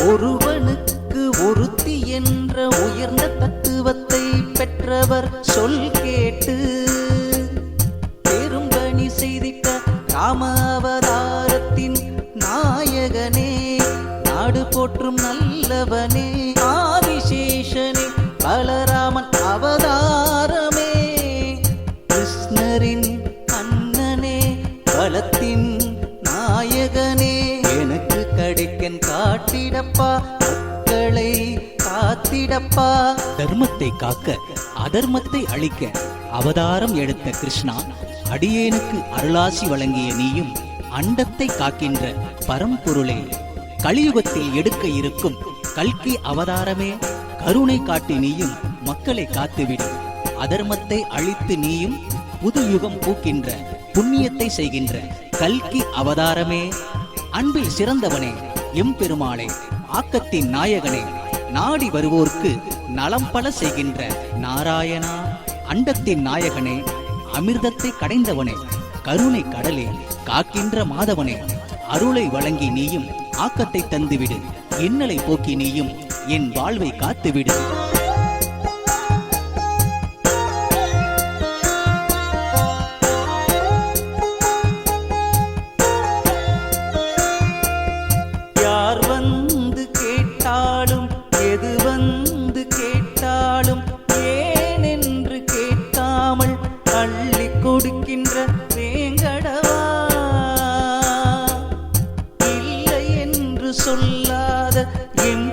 ஒருவனுக்கு ஒருத்தி என்ற உயர்ந்த தத்துவத்தை பெற்றவர் சொல் கேட்டு பெரும்பணி செய்திட்ட ராம அவதாரத்தின் நாயகனே, நாடு போற்றும் நல்லவனே, ஆதிசேஷனே, பலராமன் அவதாரமே, கிருஷ்ணரின் அண்ணனே, பலத்தின் நாயகனே, எனக்கு கிடைக்கன் காட்டிடப்பா, மக்களை காத்திடப்பா. தர்மத்தை காக்க அதர்மத்தை அழிக்க அவதாரம் எடுத்த கிருஷ்ணா, அடியேனுக்கு அருளாசி வழங்கிய நீயும் அண்டத்தை காக்கின்ற பரம்பொருளே, கலியுகத்தில் எடுக்க இருக்கும் கல்கி அவதாரமே, கருணை காட்டி நீயும் மக்களை காத்துவிடு. அதர்மத்தை அழித்து நீயும் புது யுகம் பூக்கின்ற புண்ணியத்தை செய்கின்ற கல்கி அவதாரமே, அன்பில் சிறந்தவனே, எம்பெருமாளே, ஆக்கத்தின் நாயகனே, நாடி வருவோர்க்கு நலம் பல செய்கின்ற நாராயணா, அண்டத்தின் நாயகனே, அமிர்தத்தை கடைந்தவனே, கருணை கடலே, காக்கின்ற மாதவனே, அருளை வழங்கி நீயும் ஆக்கத்தை தந்துவிடு. இன்னலை போக்கி நீயும் என் வாழ்வை காத்துவிடு. யார் வந்து கேட்டாலும் எது வந்து கேட்டாலும் ஏனென்று கேட்காமல் அள்ளி கொடுக்கின்ற வேங்கடவா, இல்லை என்று சொல்லாத எம்